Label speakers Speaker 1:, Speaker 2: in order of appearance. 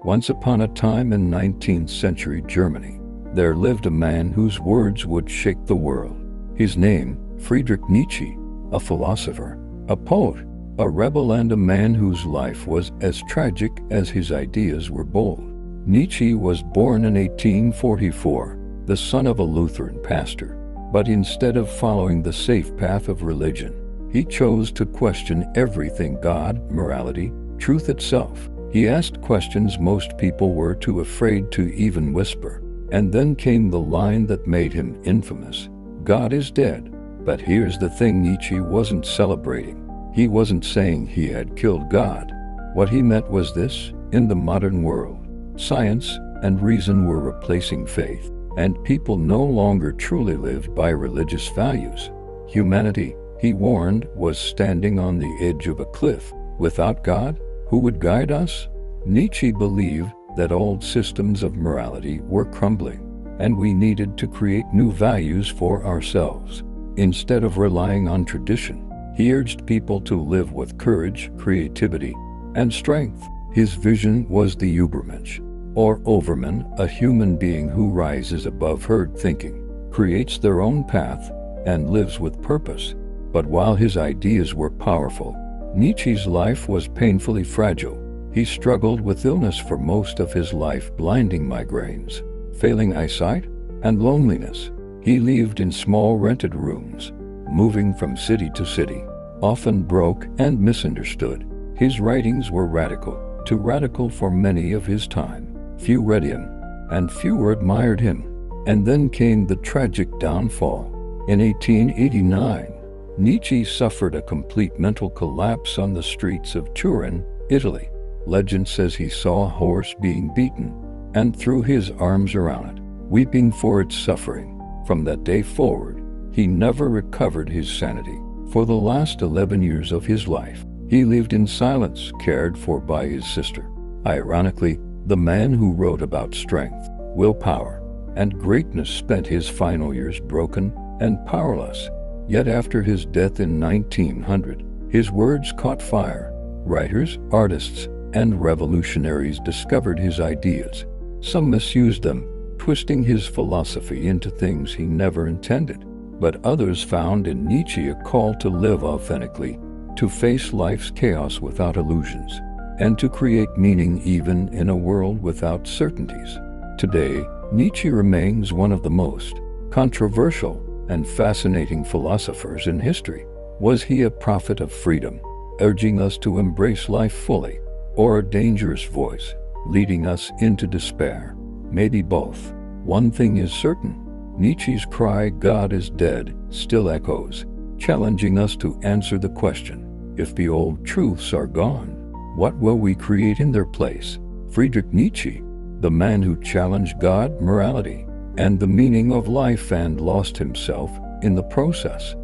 Speaker 1: Once upon a time in 19th century Germany, there lived a man whose words would shake the world. His name, Friedrich Nietzsche, a philosopher, a poet, a rebel and a man whose life was as tragic as his ideas were bold. Nietzsche was born in 1844, the son of a Lutheran pastor. But instead of following the safe path of religion, he chose to question everything: God, morality, truth itself. He asked questions most people were too afraid to even whisper. And then came the line that made him infamous: God is dead. But here's the thing Nietzsche wasn't celebrating. He wasn't saying he had killed God. What he meant was this: in the modern world, science and reason were replacing faith, and people no longer truly lived by religious values. Humanity, he warned, was standing on the edge of a cliff. Without God, who would guide us? Nietzsche believed that old systems of morality were crumbling, and we needed to create new values for ourselves. Instead of relying on tradition, he urged people to live with courage, creativity, and strength. His vision was the Übermensch, or overman, a human being who rises above herd thinking, creates their own path, and lives with purpose. But while his ideas were powerful, Nietzsche's life was painfully fragile. He struggled with illness for most of his life: blinding migraines, failing eyesight, and loneliness. He lived in small rented rooms, moving from city to city, often broke and misunderstood. His writings were radical, too radical for many of his time. Few read him, and few admired him. And then came the tragic downfall. In 1889, Nietzsche suffered a complete mental collapse on the streets of Turin, Italy. Legend says he saw a horse being beaten and threw his arms around it, weeping for its suffering. From that day forward, he never recovered his sanity. For the last 11 years of his life, he lived in silence, cared for by his sister. Ironically, the man who wrote about strength, willpower, and greatness spent his final years broken and powerless. Yet after his death in 1900, his words caught fire. Writers, artists, and revolutionaries discovered his ideas. Some misused them, twisting his philosophy into things he never intended. But others found in Nietzsche a call to live authentically, to face life's chaos without illusions, and to create meaning even in a world without certainties. Today, Nietzsche remains one of the most controversial and fascinating philosophers in history. Was he a prophet of freedom, urging us to embrace life fully, or a dangerous voice, leading us into despair? Maybe both. One thing is certain: Nietzsche's cry, "God is dead," still echoes, challenging us to answer the question: if the old truths are gone, what will we create in their place? Friedrich Nietzsche, the man who challenged God, morality, and the meaning of life and lost himself in the process.